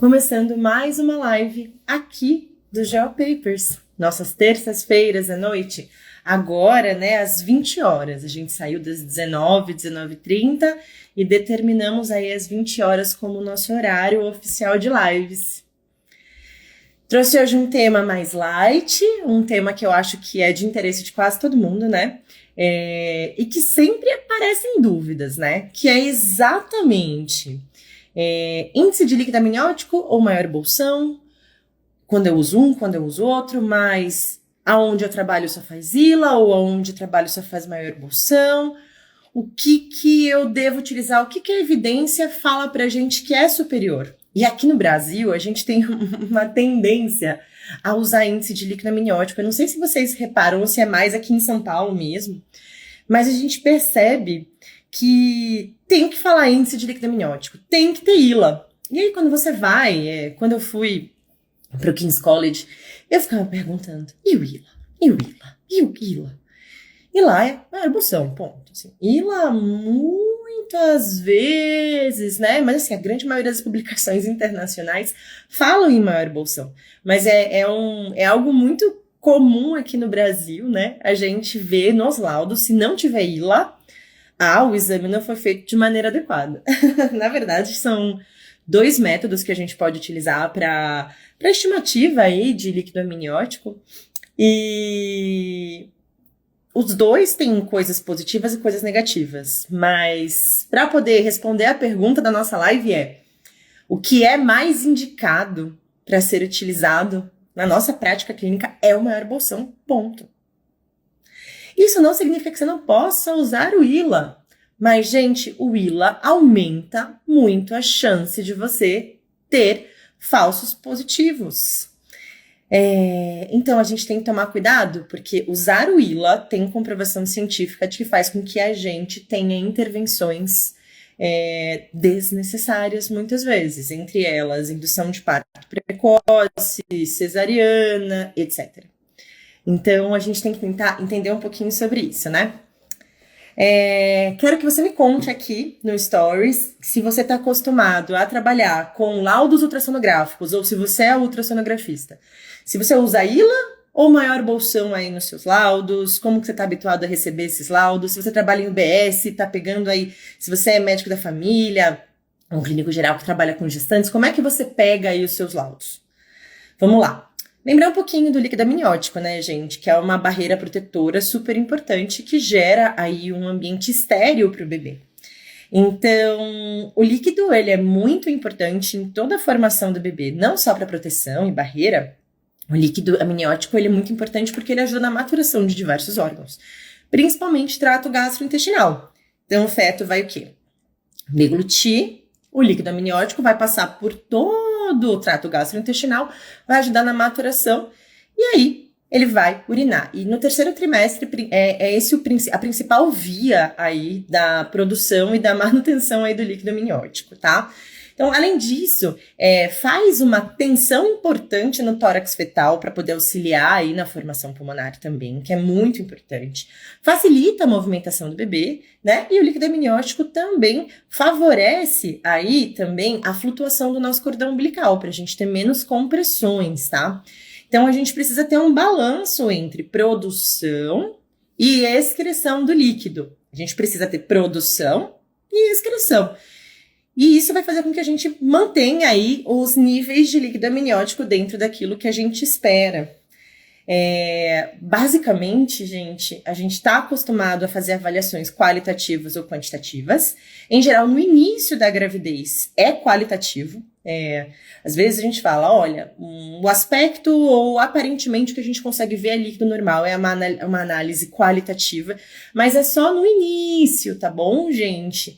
Começando mais uma live aqui do GeoPapers. Nossas terças-feiras à noite, agora, às 20 horas. A gente saiu das 19h30 e determinamos aí as 20 horas como nosso horário oficial de lives. Trouxe hoje um tema mais light, um tema que eu acho que é de interesse de quase todo mundo, né? E que sempre aparecem dúvidas, né? Que é exatamente... índice de líquido amniótico ou maior bolsão, quando eu uso um, quando eu uso outro, mas aonde eu trabalho só faz ILA ou aonde eu trabalho só faz maior bolsão, o que eu devo utilizar, o que a evidência fala pra gente que é superior. E aqui no Brasil a gente tem uma tendência a usar índice de líquido amniótico. Eu não sei se vocês reparam ou se é mais aqui em São Paulo mesmo, mas a gente percebe que tem que falar índice de líquido amniótico, tem que ter ILA. E aí quando você vai, quando eu fui para o King's College, eu ficava perguntando, e o ILA? E o ILA? E o ILA? E lá é maior bolsão, ponto. Assim, ILA muitas vezes, né? Mas assim, a grande maioria das publicações internacionais falam em maior bolsão. Mas é algo muito comum aqui no Brasil, né? A gente vê nos laudos, se não tiver ILA, o exame não foi feito de maneira adequada. Na verdade, são dois métodos que a gente pode utilizar para estimativa aí de líquido amniótico. E os dois têm coisas positivas e coisas negativas. Mas para poder responder a pergunta da nossa live o que é mais indicado para ser utilizado na nossa prática clínica é o maior bolsão, ponto. Isso não significa que você não possa usar o ILA, mas, gente, o ILA aumenta muito a chance de você ter falsos positivos. Então, a gente tem que tomar cuidado, porque usar o ILA tem comprovação científica de que faz com que a gente tenha intervenções desnecessárias muitas vezes, entre elas indução de parto precoce, cesariana, etc. Então, a gente tem que tentar entender um pouquinho sobre isso, né? Quero que você me conte aqui no Stories se você está acostumado a trabalhar com laudos ultrassonográficos ou se você é ultrassonografista. Se você usa ILA ou maior bolsão aí nos seus laudos, como que você está habituado a receber esses laudos, se você trabalha em UBS, está pegando aí, se você é médico da família, um clínico geral que trabalha com gestantes, como é que você pega aí os seus laudos? Vamos lá. Lembrar um pouquinho do líquido amniótico, né, gente? Que é uma barreira protetora super importante que gera aí um ambiente estéril para o bebê. Então, o líquido, ele é muito importante em toda a formação do bebê, não só para proteção e barreira. O líquido amniótico, ele é muito importante porque ele ajuda na maturação de diversos órgãos, principalmente trato gastrointestinal. Então, o feto vai o quê? Deglutir. O líquido amniótico vai passar por todo o trato gastrointestinal, vai ajudar na maturação e aí ele vai urinar. E no terceiro trimestre a principal via aí da produção e da manutenção aí do líquido amniótico, tá? Então, além disso, faz uma tensão importante no tórax fetal para poder auxiliar aí na formação pulmonar também, que é muito importante. Facilita a movimentação do bebê, né? E o líquido amniótico também favorece aí também a flutuação do nosso cordão umbilical, para a gente ter menos compressões, tá? Então, a gente precisa ter um balanço entre produção e excreção do líquido. A gente precisa ter produção e excreção. E isso vai fazer com que a gente mantenha aí os níveis de líquido amniótico dentro daquilo que a gente espera. Basicamente, gente, a gente está acostumado a fazer avaliações qualitativas ou quantitativas. Em geral, no início da gravidez é qualitativo. Às vezes a gente fala, olha, o aspecto ou aparentemente o que a gente consegue ver é líquido normal, é uma análise qualitativa, mas é só no início, tá bom, gente?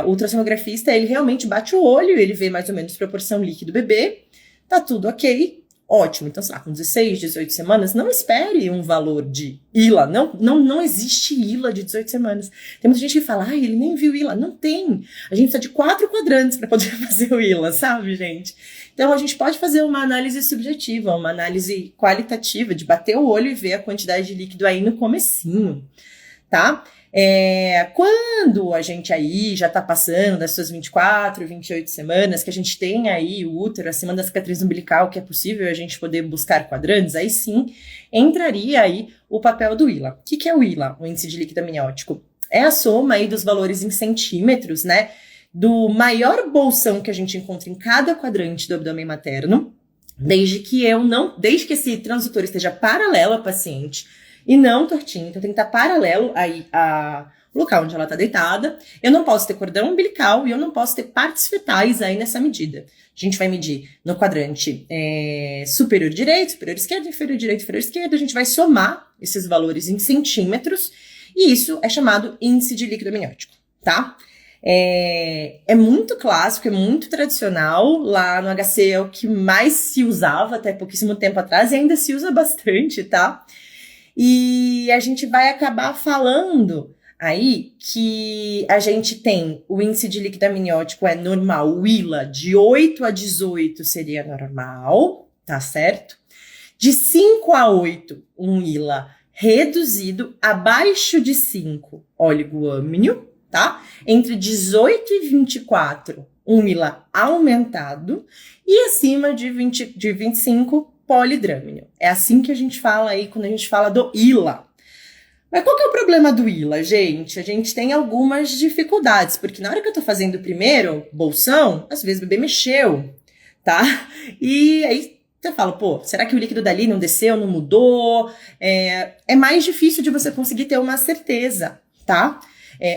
O ultrassonografista, ele realmente bate o olho, ele vê mais ou menos proporção líquido-bebê, tá tudo ok, ótimo. Então, sei lá, com 16, 18 semanas, não espere um valor de ILA, não existe ILA de 18 semanas. Tem muita gente que fala, ele nem viu ILA. Não tem. A gente precisa de 4 quadrantes para poder fazer o ILA, sabe, gente? Então, a gente pode fazer uma análise subjetiva, uma análise qualitativa, de bater o olho e ver a quantidade de líquido aí no comecinho, tá? Quando a gente aí já está passando das suas 24, 28 semanas, que a gente tem aí o útero acima da cicatriz umbilical, que é possível a gente poder buscar quadrantes, aí sim entraria aí o papel do ILA. O que é o ILA, o índice de líquido amniótico? É a soma aí dos valores em centímetros, né, do maior bolsão que a gente encontra em cada quadrante do abdômen materno, desde que esse transdutor esteja paralelo ao paciente e não tortinho, então tem que estar paralelo aí ao local onde ela está deitada. Eu não posso ter cordão umbilical e eu não posso ter partes fetais aí nessa medida. A gente vai medir no quadrante superior direito, superior esquerdo, inferior direito, inferior esquerdo. A gente vai somar esses valores em centímetros e isso é chamado índice de líquido amniótico, tá? É muito clássico, é muito tradicional. Lá no HC é o que mais se usava até pouquíssimo tempo atrás e ainda se usa bastante, tá? E a gente vai acabar falando aí que a gente tem o índice de líquido amniótico é normal, o ILA de 8 a 18 seria normal, tá certo? De 5 a 8, um ILA reduzido, abaixo de 5, oligoâmneo, tá? Entre 18 e 24, um ILA aumentado e acima de 25, polidrâmino. É assim que a gente fala aí quando a gente fala do ILA. Mas qual que é o problema do ILA, gente? A gente tem algumas dificuldades, porque na hora que eu tô fazendo o primeiro bolsão, às vezes o bebê mexeu, tá? E aí você fala, pô, será que o líquido dali não desceu, não mudou? É mais difícil de você conseguir ter uma certeza, tá?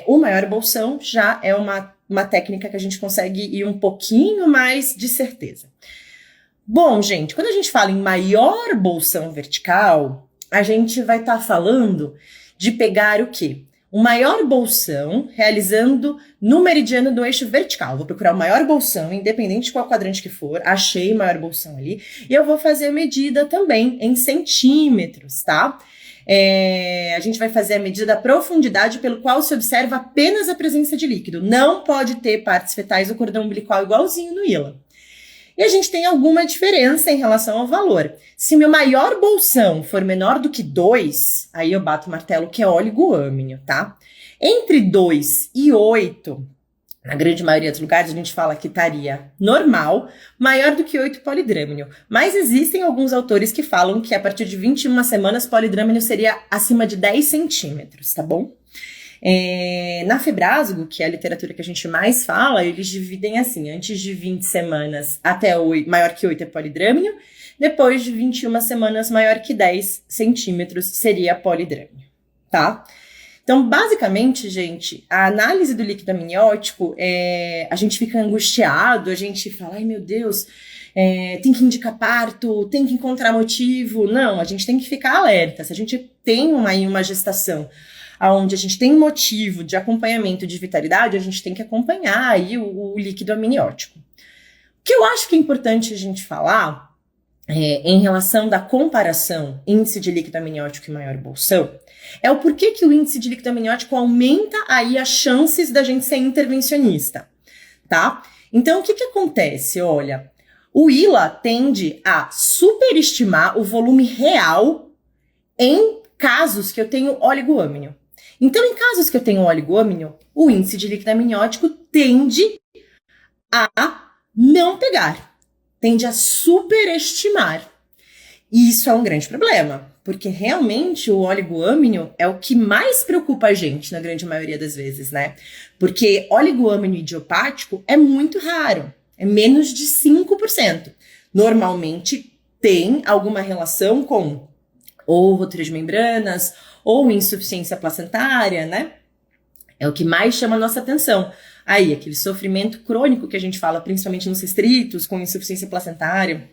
O maior bolsão já é uma técnica que a gente consegue ir um pouquinho mais de certeza. Bom, gente, quando a gente fala em maior bolsão vertical, a gente vai estar falando de pegar o quê? O maior bolsão realizando no meridiano do eixo vertical. Vou procurar o maior bolsão, independente de qual quadrante que for, achei o maior bolsão ali, e eu vou fazer a medida também em centímetros, tá? A gente vai fazer a medida da profundidade pelo qual se observa apenas a presença de líquido. Não pode ter partes fetais ou cordão umbilical igualzinho no ILA. E a gente tem alguma diferença em relação ao valor. Se meu maior bolsão for menor do que 2, aí eu bato o martelo que é oligoâmneo, tá? Entre 2 e 8, na grande maioria dos lugares a gente fala que estaria normal, maior do que 8 polidrâmino. Mas existem alguns autores que falam que a partir de 21 semanas polidrâmino seria acima de 10 centímetros, tá bom? Na Febrasgo, que é a literatura que a gente mais fala, eles dividem assim, antes de 20 semanas até 8, maior que 8 é polidrâmino, depois de 21 semanas maior que 10 centímetros seria polidrâmino, tá? Então, basicamente, gente, a análise do líquido amniótico, a gente fica angustiado, a gente fala, ai meu Deus, tem que indicar parto, tem que encontrar motivo. Não, a gente tem que ficar alerta. Se a gente tem uma gestação onde a gente tem motivo de acompanhamento de vitalidade, a gente tem que acompanhar aí o líquido amniótico. O que eu acho que é importante a gente falar em relação da comparação índice de líquido amniótico e maior bolsão é o porquê que o índice de líquido amniótico aumenta aí as chances da gente ser intervencionista, tá? Então, o que acontece? Olha, o ILA tende a superestimar o volume real em casos que eu tenho oligoâmneo. Então, em casos que eu tenho oligoâmneo, o índice de líquido amniótico tende a não pegar, tende a superestimar. E isso é um grande problema, porque realmente o oligoâmneo é o que mais preocupa a gente na grande maioria das vezes, né? Porque oligoâmneo idiopático é muito raro, é menos de 5%. Normalmente tem alguma relação com ou ruptura de membranas, ou insuficiência placentária, né? É o que mais chama a nossa atenção. Aí, aquele sofrimento crônico que a gente fala, principalmente nos restritos, com insuficiência placentária.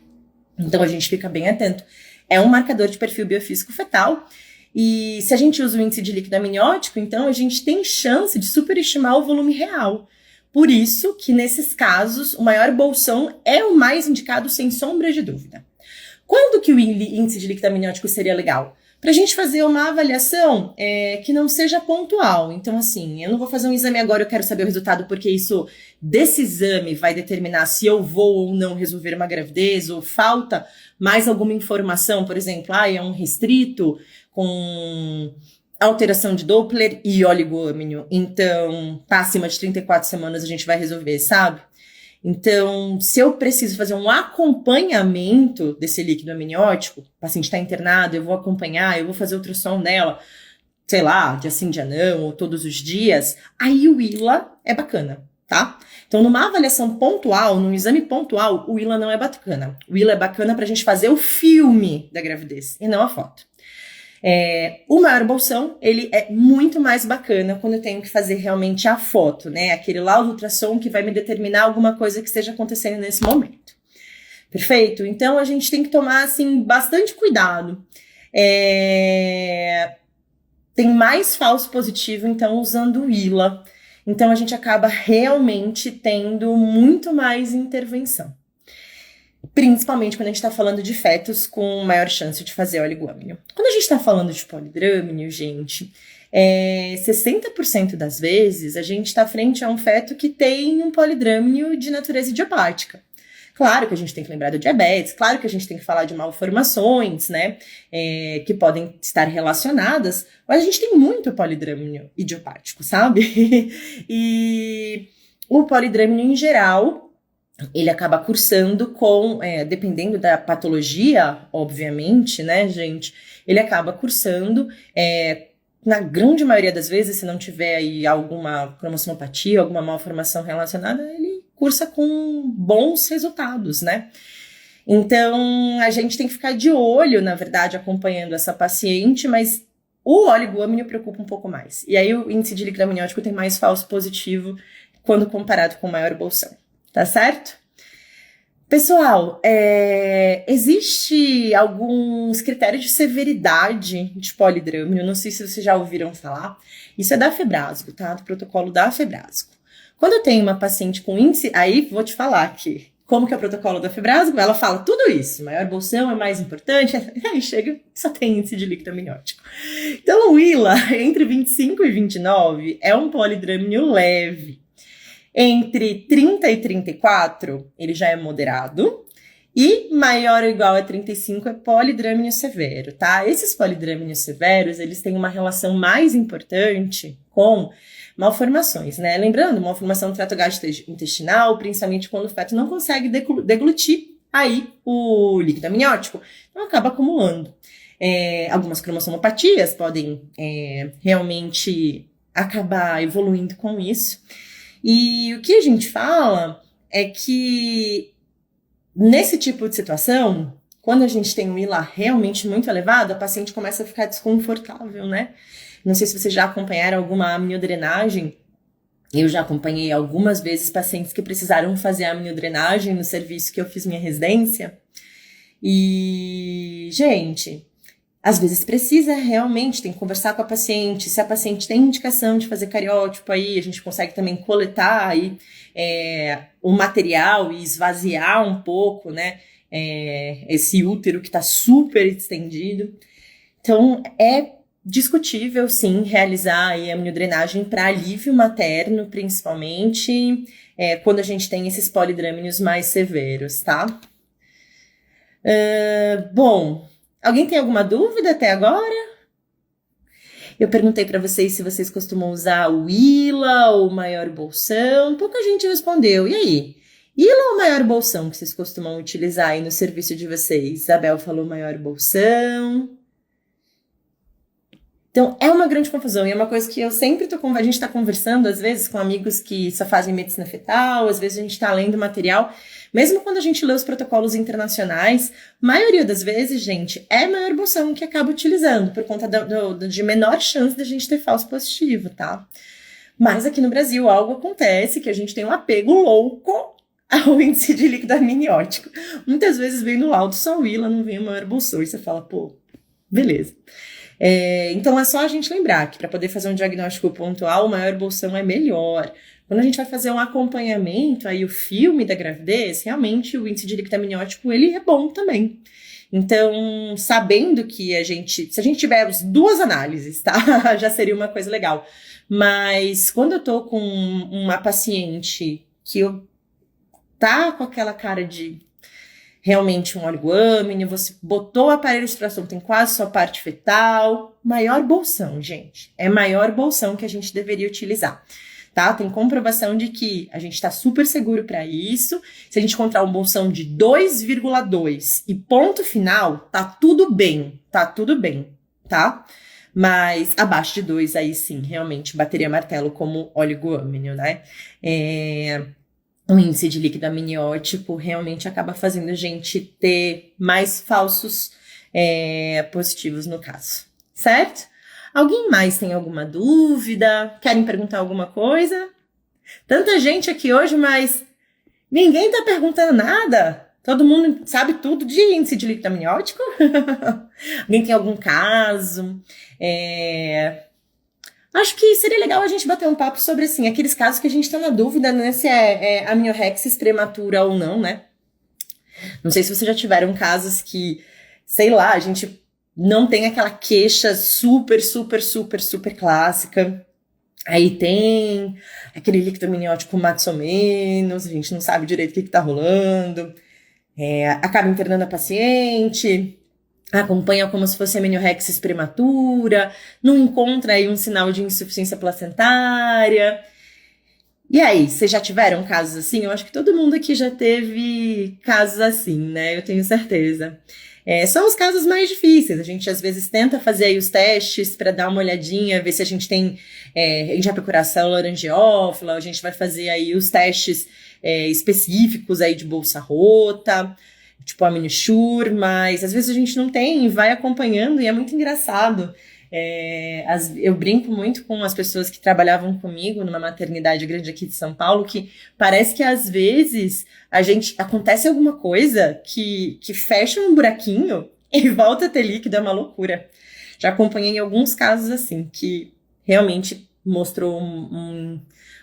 Então, a gente fica bem atento. É um marcador de perfil biofísico fetal. E se a gente usa o índice de líquido amniótico, então a gente tem chance de superestimar o volume real. Por isso que, nesses casos, o maior bolsão é o mais indicado, sem sombra de dúvida. Quando que o índice de líquido amniótico seria legal? Para a gente fazer uma avaliação que não seja pontual. Então, assim, eu não vou fazer um exame agora, eu quero saber o resultado, porque isso, desse exame, vai determinar se eu vou ou não resolver uma gravidez, ou falta mais alguma informação, por exemplo, é um restrito com alteração de Doppler e oligômino. Então, tá acima de 34 semanas, a gente vai resolver, sabe? Então, se eu preciso fazer um acompanhamento desse líquido amniótico, o paciente está internado, eu vou acompanhar, eu vou fazer ultrassom dela, sei lá, dia sim, dia não, ou todos os dias, aí o ILA é bacana, tá? Então, numa avaliação pontual, num exame pontual, o ILA não é bacana. O ILA é bacana pra gente fazer o filme da gravidez, e não a foto. O maior bolsão, ele é muito mais bacana quando eu tenho que fazer realmente a foto, né? Aquele laudo ultrassom que vai me determinar alguma coisa que esteja acontecendo nesse momento. Perfeito? Então, a gente tem que tomar, assim, bastante cuidado. Tem mais falso positivo, então, usando o ILA. Então, a gente acaba realmente tendo muito mais intervenção. Principalmente quando a gente está falando de fetos com maior chance de fazer oligômino. Quando a gente está falando de polidrâmino, gente, 60% das vezes a gente está frente a um feto que tem um polidrâmino de natureza idiopática. Claro que a gente tem que lembrar do diabetes, claro que a gente tem que falar de malformações, né, que podem estar relacionadas, mas a gente tem muito polidrâmino idiopático, sabe? E o polidrâmino em geral, ele acaba cursando com, dependendo da patologia, obviamente, né, gente, ele acaba cursando, na grande maioria das vezes, se não tiver aí alguma cromossomopatia, alguma malformação relacionada, ele cursa com bons resultados, né? Então, a gente tem que ficar de olho, na verdade, acompanhando essa paciente, mas o oligômino preocupa um pouco mais. E aí o índice de líquido amniótico tem mais falso positivo quando comparado com o maior bolsão. Tá certo? Pessoal, existe alguns critérios de severidade de polidrâmino, não sei se vocês já ouviram falar. Isso é da Febrasgo, tá? Do protocolo da Febrasgo. Quando eu tenho uma paciente com índice, aí vou te falar aqui, como que é o protocolo da Febrasgo, ela fala tudo isso, maior bolsão é mais importante, aí chega, só tem índice de líquido amniótico. Então o ILA, entre 25 e 29, é um polidrâmino leve. Entre 30 e 34, ele já é moderado. E maior ou igual a 35 é polidrâmino severo, tá? Esses polidrâminos severos, eles têm uma relação mais importante com malformações, né? Lembrando, malformação do trato gastrointestinal, principalmente quando o feto não consegue deglutir aí o líquido amniótico, então acaba acumulando. Algumas cromossomopatias podem realmente acabar evoluindo com isso. E o que a gente fala é que nesse tipo de situação, quando a gente tem um ILA realmente muito elevado, a paciente começa a ficar desconfortável, né? Não sei se vocês já acompanharam alguma amniodrenagem. Eu já acompanhei algumas vezes pacientes que precisaram fazer amniodrenagem no serviço que eu fiz minha residência. E, gente, às vezes precisa realmente, tem que conversar com a paciente. Se a paciente tem indicação de fazer cariótipo, aí a gente consegue também coletar aí, o material e esvaziar um pouco, né, esse útero que está super estendido. Então, é discutível, sim, realizar aí a amniodrenagem para alívio materno, principalmente, quando a gente tem esses polidrâminos mais severos, tá? Bom, alguém tem alguma dúvida até agora? Eu perguntei para vocês se vocês costumam usar o ILA ou o maior bolsão. Pouca gente respondeu. E aí? ILA ou maior bolsão que vocês costumam utilizar aí no serviço de vocês? Isabel falou maior bolsão. Então, é uma grande confusão, e é uma coisa que eu sempre a gente está conversando, às vezes, com amigos que só fazem medicina fetal, às vezes a gente está lendo material, mesmo quando a gente lê os protocolos internacionais, maioria das vezes, gente, é maior bolsão que acaba utilizando, por conta de menor chance da gente ter falso positivo, tá? Mas aqui no Brasil, algo acontece que a gente tem um apego louco ao índice de líquido amniótico. Muitas vezes vem no laudo só o ILA, não vem o maior bolsão, e você fala, pô, beleza. Então é só a gente lembrar que para poder fazer um diagnóstico pontual, o maior bolsão é melhor. Quando a gente vai fazer um acompanhamento, aí o filme da gravidez, realmente o índice de líquido amniótico ele é bom também. Então, sabendo que se a gente tiver as duas análises, tá? Já seria uma coisa legal. Mas quando eu tô com uma paciente que tá com aquela cara de realmente um oligoâmino, você botou o aparelho de tração, tem quase sua parte fetal, maior bolsão, gente. É maior bolsão que a gente deveria utilizar, tá? Tem comprovação de que a gente está super seguro para isso. Se a gente encontrar um bolsão de 2,2 e ponto final, tá tudo bem, tá? Mas abaixo de 2, aí sim, realmente bateria martelo como oligoâmino, né? O índice de líquido amniótico realmente acaba fazendo a gente ter mais falsos positivos no caso, certo? Alguém mais tem alguma dúvida? Querem perguntar alguma coisa? Tanta gente aqui hoje, mas ninguém tá perguntando nada. Todo mundo sabe tudo de índice de líquido amniótico? Alguém tem algum caso? Acho que seria legal a gente bater um papo sobre, assim, aqueles casos que a gente tá na dúvida, né, se é amniorexis prematura ou não, né? Não sei se vocês já tiveram casos que, sei lá, a gente não tem aquela queixa super clássica. Aí tem aquele líquido amniótico mais ou menos, a gente não sabe direito o que tá rolando. Acaba internando a paciente, acompanha como se fosse amniorexis prematura, não encontra aí um sinal de insuficiência placentária. E aí, vocês já tiveram casos assim? Eu acho que todo mundo aqui já teve casos assim, né? Eu tenho certeza. São os casos mais difíceis. A gente às vezes tenta fazer aí os testes para dar uma olhadinha, ver se a gente tem, a gente vai procurar a célula larangiófila, a gente vai fazer aí os testes específicos aí de bolsa rota, tipo a Minisure, mas às vezes a gente não tem e vai acompanhando e é muito engraçado. Eu brinco muito com as pessoas que trabalhavam comigo numa maternidade grande aqui de São Paulo, que parece que às vezes acontece alguma coisa que fecha um buraquinho e volta a ter líquido, é uma loucura. Já acompanhei alguns casos assim, que realmente mostrou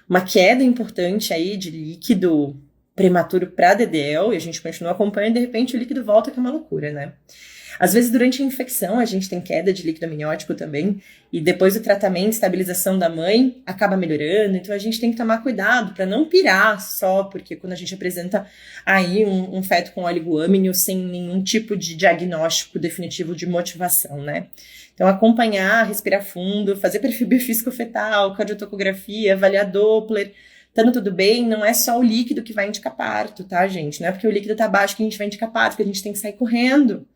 uma queda importante aí de líquido prematuro para DDL, e a gente continua acompanhando e de repente o líquido volta, que é uma loucura, né? Às vezes, durante a infecção, a gente tem queda de líquido amniótico também, e depois do tratamento, estabilização da mãe, acaba melhorando, então a gente tem que tomar cuidado para não pirar só, porque quando a gente apresenta aí um feto com oligoâmino sem nenhum tipo de diagnóstico definitivo de motivação, né? Então, acompanhar, respirar fundo, fazer perfil biofísico-fetal, cardiotocografia, avaliar Doppler, estando tudo bem, não é só o líquido que vai indicar parto, tá, gente? Não é porque o líquido tá baixo que a gente vai indicar parto, que a gente tem que sair correndo.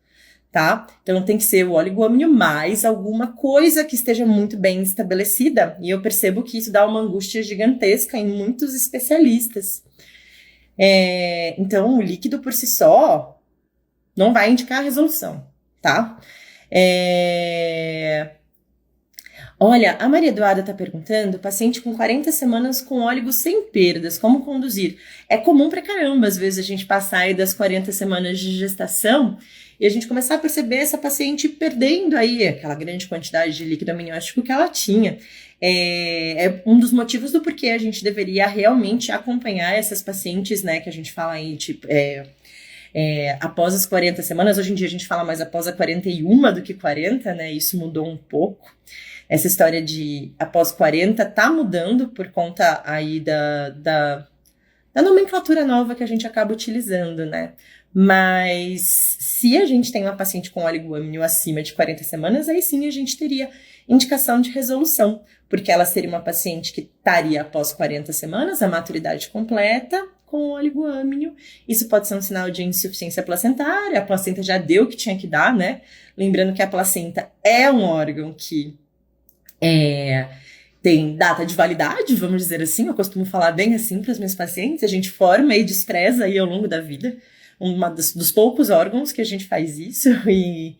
Tá? Então tem que ser o oligoâmino mais alguma coisa que esteja muito bem estabelecida. E eu percebo que isso dá uma angústia gigantesca em muitos especialistas. Então o líquido por si só não vai indicar a resolução, tá? Olha, a Maria Eduarda está perguntando, paciente com 40 semanas com óligo sem perdas, como conduzir? É comum pra caramba, às vezes, a gente passar aí das 40 semanas de gestação e a gente começar a perceber essa paciente perdendo aí aquela grande quantidade de líquido amniótico que ela tinha. É um dos motivos do porquê a gente deveria realmente acompanhar essas pacientes, né, que a gente fala aí, tipo, após as 40 semanas. Hoje em dia a gente fala mais após a 41 do que 40, né, isso mudou um pouco. Essa história de após 40 tá mudando por conta aí da nomenclatura nova que a gente acaba utilizando, né? Mas se a gente tem uma paciente com oligoâmino acima de 40 semanas, aí sim a gente teria indicação de resolução, porque ela seria uma paciente que estaria após 40 semanas, a maturidade completa, com oligoâmino. Isso pode ser um sinal de insuficiência placentária, a placenta já deu o que tinha que dar, né? Lembrando que a placenta é um órgão que tem data de validade, vamos dizer assim. Eu costumo falar bem assim para os meus pacientes, a gente forma e despreza aí ao longo da vida, dos poucos órgãos que a gente faz isso, e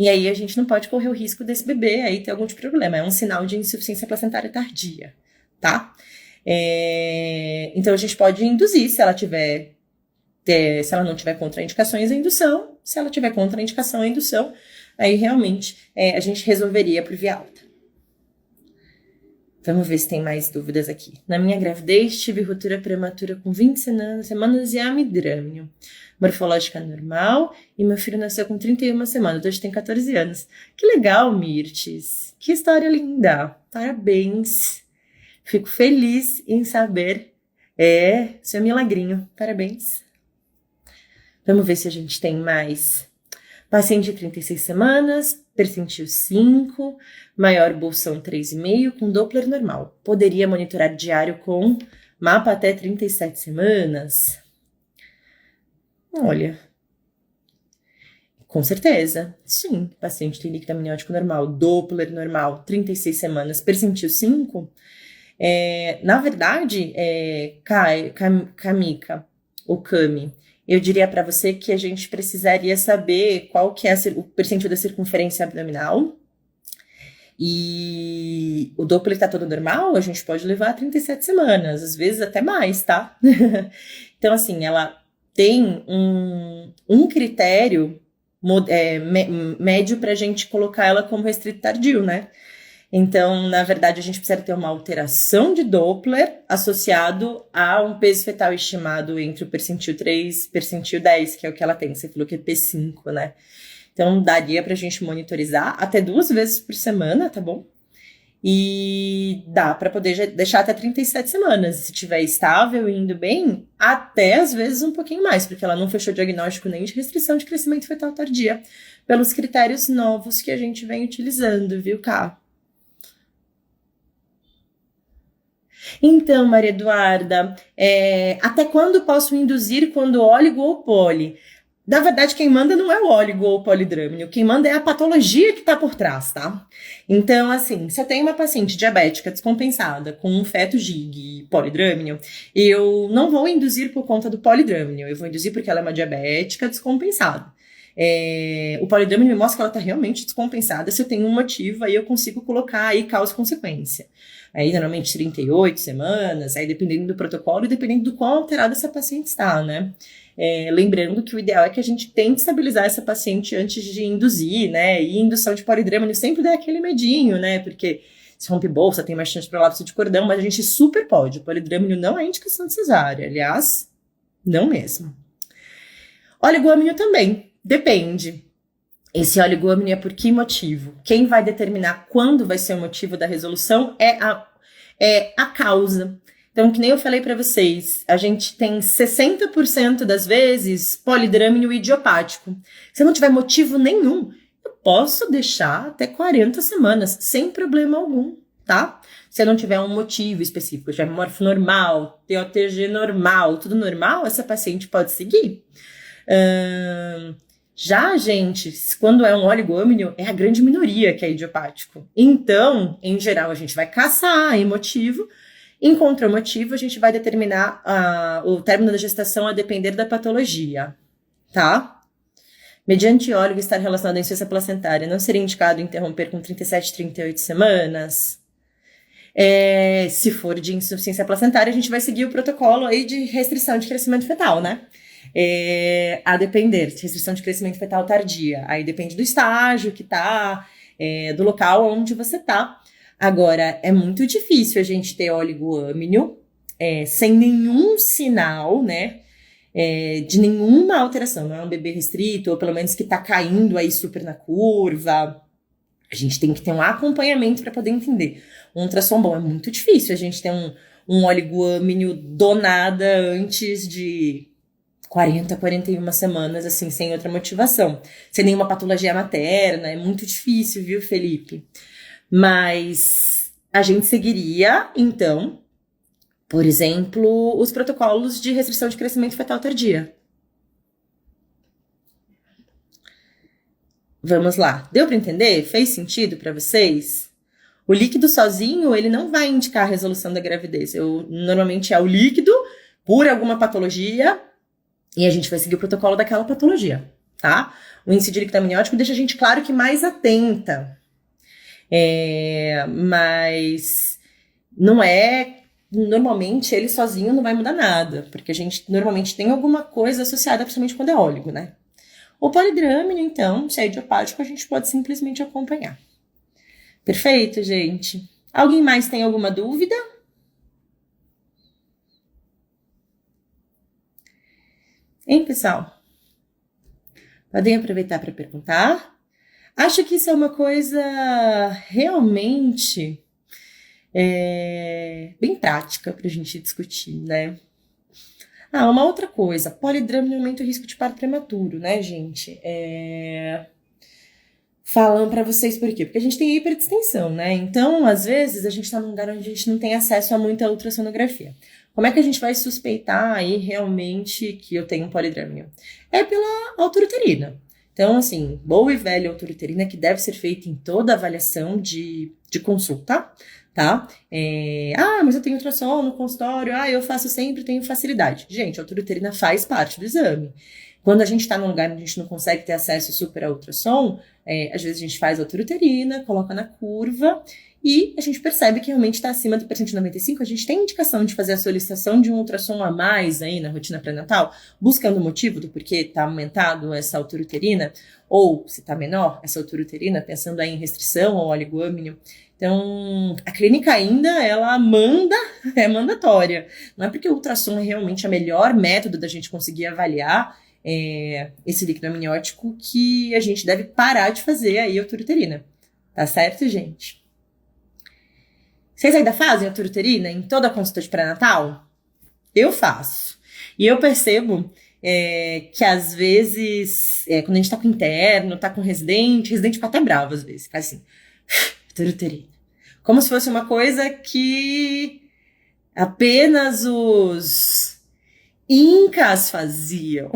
aí a gente não pode correr o risco desse bebê aí ter algum tipo de problema, é um sinal de insuficiência placentária tardia, tá? Então a gente pode induzir, se ela não tiver contraindicações, a indução. Se ela tiver contraindicação, a indução, aí realmente a gente resolveria por via alta. Vamos ver se tem mais dúvidas aqui. Na minha gravidez, tive ruptura prematura com 20 semanas e amidrâmio. Morfológica normal, e meu filho nasceu com 31 semanas, hoje tem 14 anos. Que legal, Mirtes. Que história linda. Parabéns. Fico feliz em saber. Seu milagrinho. Parabéns. Vamos ver se a gente tem mais. Paciente de 36 semanas, percentil 5, maior bolsão 3,5, com Doppler normal. Poderia monitorar diário com mapa até 37 semanas? Olha, com certeza, sim. Paciente tem líquido amniótico normal, Doppler normal, 36 semanas, percentil 5. Na verdade, Kamika, ou Kami, eu diria para você que a gente precisaria saber qual que é o percentil da circunferência abdominal. E o Doppler está todo normal, a gente pode levar a 37 semanas, às vezes até mais, tá? Então, assim, ela tem um critério médio para a gente colocar ela como restrito tardio, né? Então, na verdade, a gente precisa ter uma alteração de Doppler associado a um peso fetal estimado entre o percentil 3 e percentil 10, que é o que ela tem. Você falou que é P5, né? Então, daria pra gente monitorizar até 2 vezes por semana, tá bom? E dá para poder deixar até 37 semanas. Se estiver estável e indo bem, até às vezes um pouquinho mais, porque ela não fechou diagnóstico nem de restrição de crescimento fetal tardia, pelos critérios novos que a gente vem utilizando, viu, Cá? Então, Maria Eduarda, até quando posso induzir quando óligo ou poli? Na verdade, quem manda não é o óligo ou o polidrâmino, quem manda é a patologia que está por trás, tá? Então, assim, se eu tenho uma paciente diabética descompensada com um feto GIG polidrâmino, eu não vou induzir por conta do polidrâmino, eu vou induzir porque ela é uma diabética descompensada. O polidrâmino me mostra que ela está realmente descompensada. Se eu tenho um motivo, aí eu consigo colocar aí causa e consequência. Aí, normalmente, 38 semanas, aí dependendo do protocolo e dependendo do quão alterada essa paciente está, né? Lembrando que o ideal é que a gente tente estabilizar essa paciente antes de induzir, né? E indução de polidrâmino sempre dá aquele medinho, né? Porque se rompe bolsa, tem mais chance de prolapso de cordão, mas a gente super pode. O polidrâmino não é indicação de cesárea, aliás, não mesmo. Oligômino também, depende. Esse oligômino é por que motivo? Quem vai determinar quando vai ser o motivo da resolução é a causa. Então, que nem eu falei para vocês, a gente tem 60% das vezes polidrâmino idiopático. Se não tiver motivo nenhum, eu posso deixar até 40 semanas, sem problema algum, tá? Se não tiver um motivo específico, tiver morfo normal, TOTG normal, tudo normal, essa paciente pode seguir. Já, gente, quando é um oligômino, é a grande minoria que é idiopático. Então, em geral, a gente vai caçar em motivo. Encontrou motivo, a gente vai determinar o término da gestação a depender da patologia, tá? Mediante óligo estar relacionado à insuficiência placentária, não seria indicado interromper com 37, 38 semanas? Se for de insuficiência placentária, a gente vai seguir o protocolo aí de restrição de crescimento fetal, né? A depender de restrição de crescimento fetal tardia. Aí depende do estágio que tá, do local onde você tá. Agora, é muito difícil a gente ter oligoâmino sem nenhum sinal, né, de nenhuma alteração. Não é um bebê restrito, ou pelo menos que tá caindo aí super na curva. A gente tem que ter um acompanhamento para poder entender. Um ultrassom bom é muito difícil a gente ter um oligoâmino do nada antes de 40, 41 semanas, assim, sem outra motivação. Sem nenhuma patologia materna, é muito difícil, viu, Felipe? Mas a gente seguiria, então, por exemplo, os protocolos de restrição de crescimento fetal tardia. Vamos lá. Deu para entender? Fez sentido para vocês? O líquido sozinho, ele não vai indicar a resolução da gravidez. Normalmente é o líquido por alguma patologia e a gente vai seguir o protocolo daquela patologia, tá? O índice de líquido amniótico deixa a gente, claro, que mais atenta. Mas não normalmente ele sozinho não vai mudar nada, porque a gente normalmente tem alguma coisa associada, principalmente quando é óligo, né? O polidrâmino, então, se é idiopático, a gente pode simplesmente acompanhar. Perfeito, gente? Alguém mais tem alguma dúvida? Hein, pessoal? Podem aproveitar para perguntar. Acho que isso é uma coisa realmente bem prática para a gente discutir, né? Uma outra coisa, polidrama aumenta o risco de parto prematuro, né, gente? Falando pra vocês por quê? Porque a gente tem hiperdistensão, né? Então, às vezes, a gente tá num lugar onde a gente não tem acesso a muita ultrassonografia. Como é que a gente vai suspeitar aí realmente que eu tenho um polidrâmio? É pela altura uterina. Então, assim, boa e velha altura uterina que deve ser feita em toda avaliação de consulta, tá? Mas eu tenho ultrassom no consultório, eu faço sempre, tenho facilidade. Gente, a altura uterina faz parte do exame. Quando a gente está num lugar onde a gente não consegue ter acesso super a ultrassom, às vezes a gente faz a altura uterina, coloca na curva e a gente percebe que realmente está acima do percentil 95. A gente tem indicação de fazer a solicitação de um ultrassom a mais aí na rotina pré-natal, buscando o motivo do porquê está aumentado essa altura uterina, ou se está menor essa altura uterina, pensando aí em restrição ao oligômino. Então, a clínica ainda, ela é mandatória. Não é porque o ultrassom é realmente o melhor método da gente conseguir avaliar esse líquido amniótico que a gente deve parar de fazer aí a altura uterina. Tá certo, gente? Vocês ainda fazem altura uterina em toda a consulta de pré-natal? Eu faço. E eu percebo que às vezes, quando a gente tá com interno, tá com residente fica até bravo às vezes. Faz assim, altura uterina. Como se fosse uma coisa que apenas os incas faziam.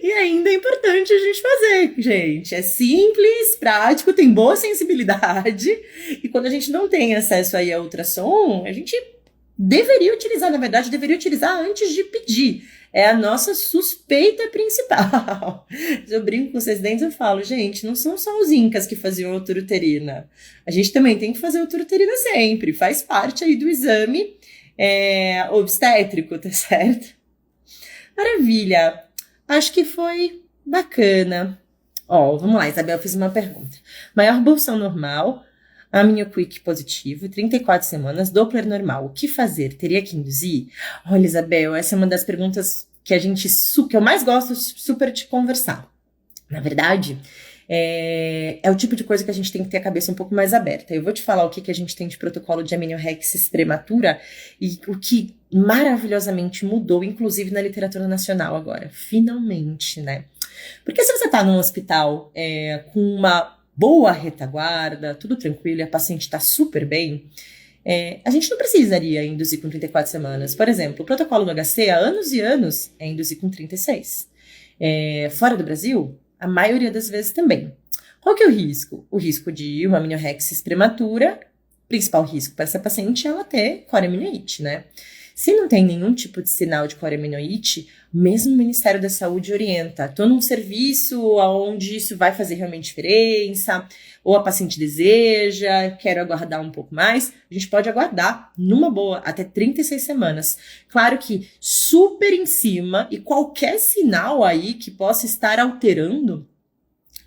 E ainda é importante a gente fazer, gente. É simples, prático, tem boa sensibilidade. E quando a gente não tem acesso aí a ultrassom, a gente deveria utilizar, na verdade, deveria utilizar antes de pedir. É a nossa suspeita principal. Eu brinco com os residentes, eu falo, gente, não são só os incas que faziam altura uterina. A gente também tem que fazer altura uterina sempre. Faz parte aí do exame obstétrico, tá certo? Maravilha! Acho que foi bacana. Vamos lá, Isabel, fiz uma pergunta. Maior bolsão normal, amnioquick positivo, 34 semanas, Doppler normal. O que fazer? Teria que induzir? Olha, Isabel, essa é uma das perguntas que que eu mais gosto super de conversar. Na verdade, é o tipo de coisa que a gente tem que ter a cabeça um pouco mais aberta. Eu vou te falar o que a gente tem de protocolo de amniorexis prematura e o que maravilhosamente mudou, inclusive na literatura nacional agora. Finalmente, né? Porque se você tá num hospital com uma boa retaguarda, tudo tranquilo e a paciente tá super bem, a gente não precisaria induzir com 34 semanas. Por exemplo, o protocolo do HC há anos e anos é induzir com 36. Fora do Brasil, a maioria das vezes também. Qual que é o risco? O risco de uma amniorexis prematura, principal risco para essa paciente é ela ter coreamnioite, né? Se não tem nenhum tipo de sinal de coreamnioite, mesmo o Ministério da Saúde orienta, estou num serviço onde isso vai fazer realmente diferença, ou a paciente deseja, quero aguardar um pouco mais, a gente pode aguardar, numa boa, até 36 semanas. Claro que super em cima, e qualquer sinal aí que possa estar alterando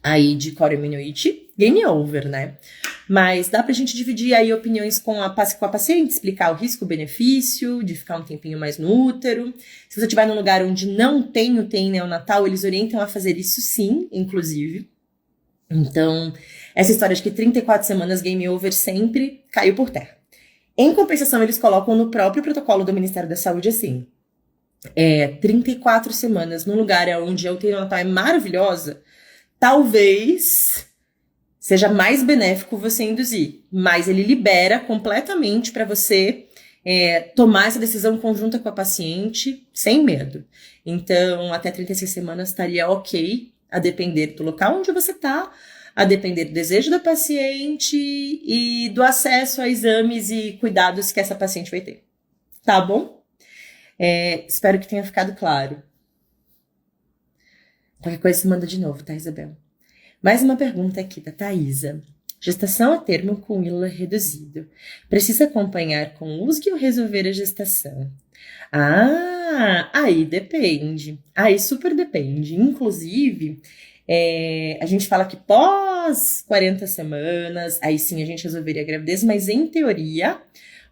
aí de coreamnioite, game over, né? Mas dá pra gente dividir aí opiniões com a paciente, explicar o risco-benefício de ficar um tempinho mais no útero. Se você estiver num lugar onde não tem UTI neonatal, eles orientam a fazer isso sim, inclusive. Então, essa história de que 34 semanas game over sempre caiu por terra. Em compensação, eles colocam no próprio protocolo do Ministério da Saúde assim, 34 semanas num lugar onde a UTI neonatal é maravilhosa, talvez seja mais benéfico você induzir, mas ele libera completamente para você tomar essa decisão conjunta com a paciente sem medo. Então, até 36 semanas estaria ok, a depender do local onde você está, a depender do desejo da paciente e do acesso a exames e cuidados que essa paciente vai ter. Tá bom? Espero que tenha ficado claro. Qualquer coisa se manda de novo, tá, Isabel? Mais uma pergunta aqui da Thaisa. Gestação a termo com ílula reduzido. Precisa acompanhar com USG ou resolver a gestação? Aí depende. Aí super depende. Inclusive, a gente fala que pós 40 semanas, aí sim a gente resolveria a gravidez, mas em teoria,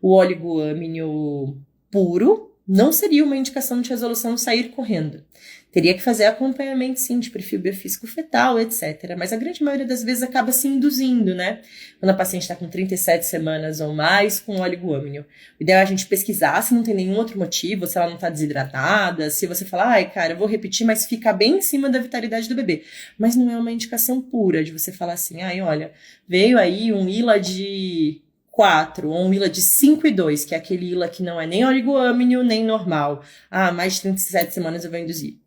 o oligoâmino puro não seria uma indicação de resolução sair correndo. Teria que fazer acompanhamento, sim, de perfil biofísico fetal, etc. Mas a grande maioria das vezes acaba se induzindo, né? Quando a paciente está com 37 semanas ou mais com oligoâmnio. O ideal é a gente pesquisar se não tem nenhum outro motivo, se ela não está desidratada, se você falar, ai, cara, eu vou repetir, mas fica bem em cima da vitalidade do bebê. Mas não é uma indicação pura de você falar assim, ai, olha, veio aí um ILA de 4, ou um ILA de 5,2, que é aquele ILA que não é nem oligoâmnio, nem normal. Ah, mais de 37 semanas eu vou induzir.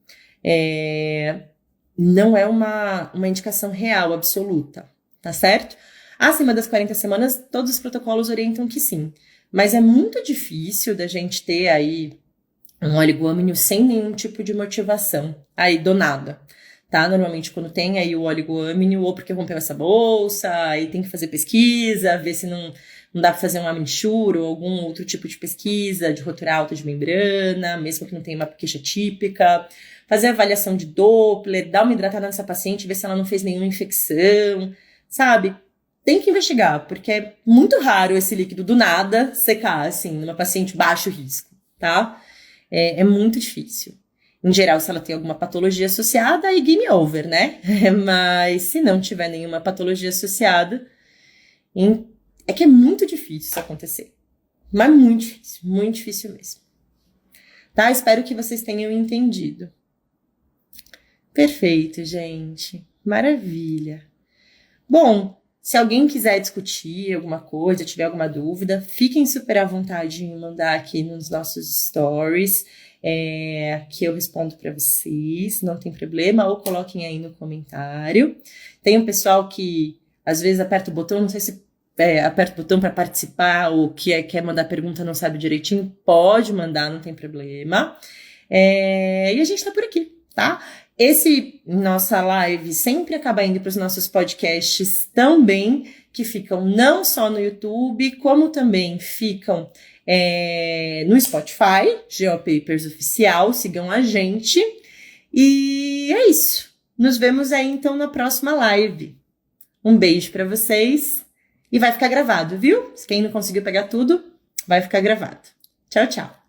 Não é uma indicação real, absoluta, tá certo? Acima das 40 semanas, todos os protocolos orientam que sim. Mas é muito difícil da gente ter aí um oligoâmnio sem nenhum tipo de motivação, aí do nada. Tá? Normalmente quando tem aí o oligoâmnio, ou porque rompeu essa bolsa, aí tem que fazer pesquisa, ver se não dá para fazer um Amniture ou algum outro tipo de pesquisa de rotura alta de membrana, mesmo que não tenha uma queixa típica, fazer avaliação de Doppler, dar uma hidratada nessa paciente, ver se ela não fez nenhuma infecção, sabe? Tem que investigar, porque é muito raro esse líquido do nada secar, assim, numa paciente baixo risco, tá? É muito difícil. Em geral, se ela tem alguma patologia associada, aí game over, né? Mas se não tiver nenhuma patologia associada, é que é muito difícil isso acontecer. Mas muito difícil mesmo. Tá? Espero que vocês tenham entendido. Perfeito, gente. Maravilha. Bom, se alguém quiser discutir alguma coisa, tiver alguma dúvida, fiquem super à vontade em mandar aqui nos nossos stories, que eu respondo para vocês, não tem problema, ou coloquem aí no comentário. Tem um pessoal que às vezes aperta o botão, não sei se aperta o botão para participar ou quer mandar pergunta, não sabe direitinho, pode mandar, não tem problema. E a gente tá por aqui, tá? Nossa live sempre acaba indo para os nossos podcasts também, que ficam não só no YouTube, como também ficam no Spotify, GeoPapers Oficial, sigam a gente. E é isso. Nos vemos aí então na próxima live. Um beijo para vocês e vai ficar gravado, viu? Quem não conseguiu pegar tudo, vai ficar gravado. Tchau, tchau.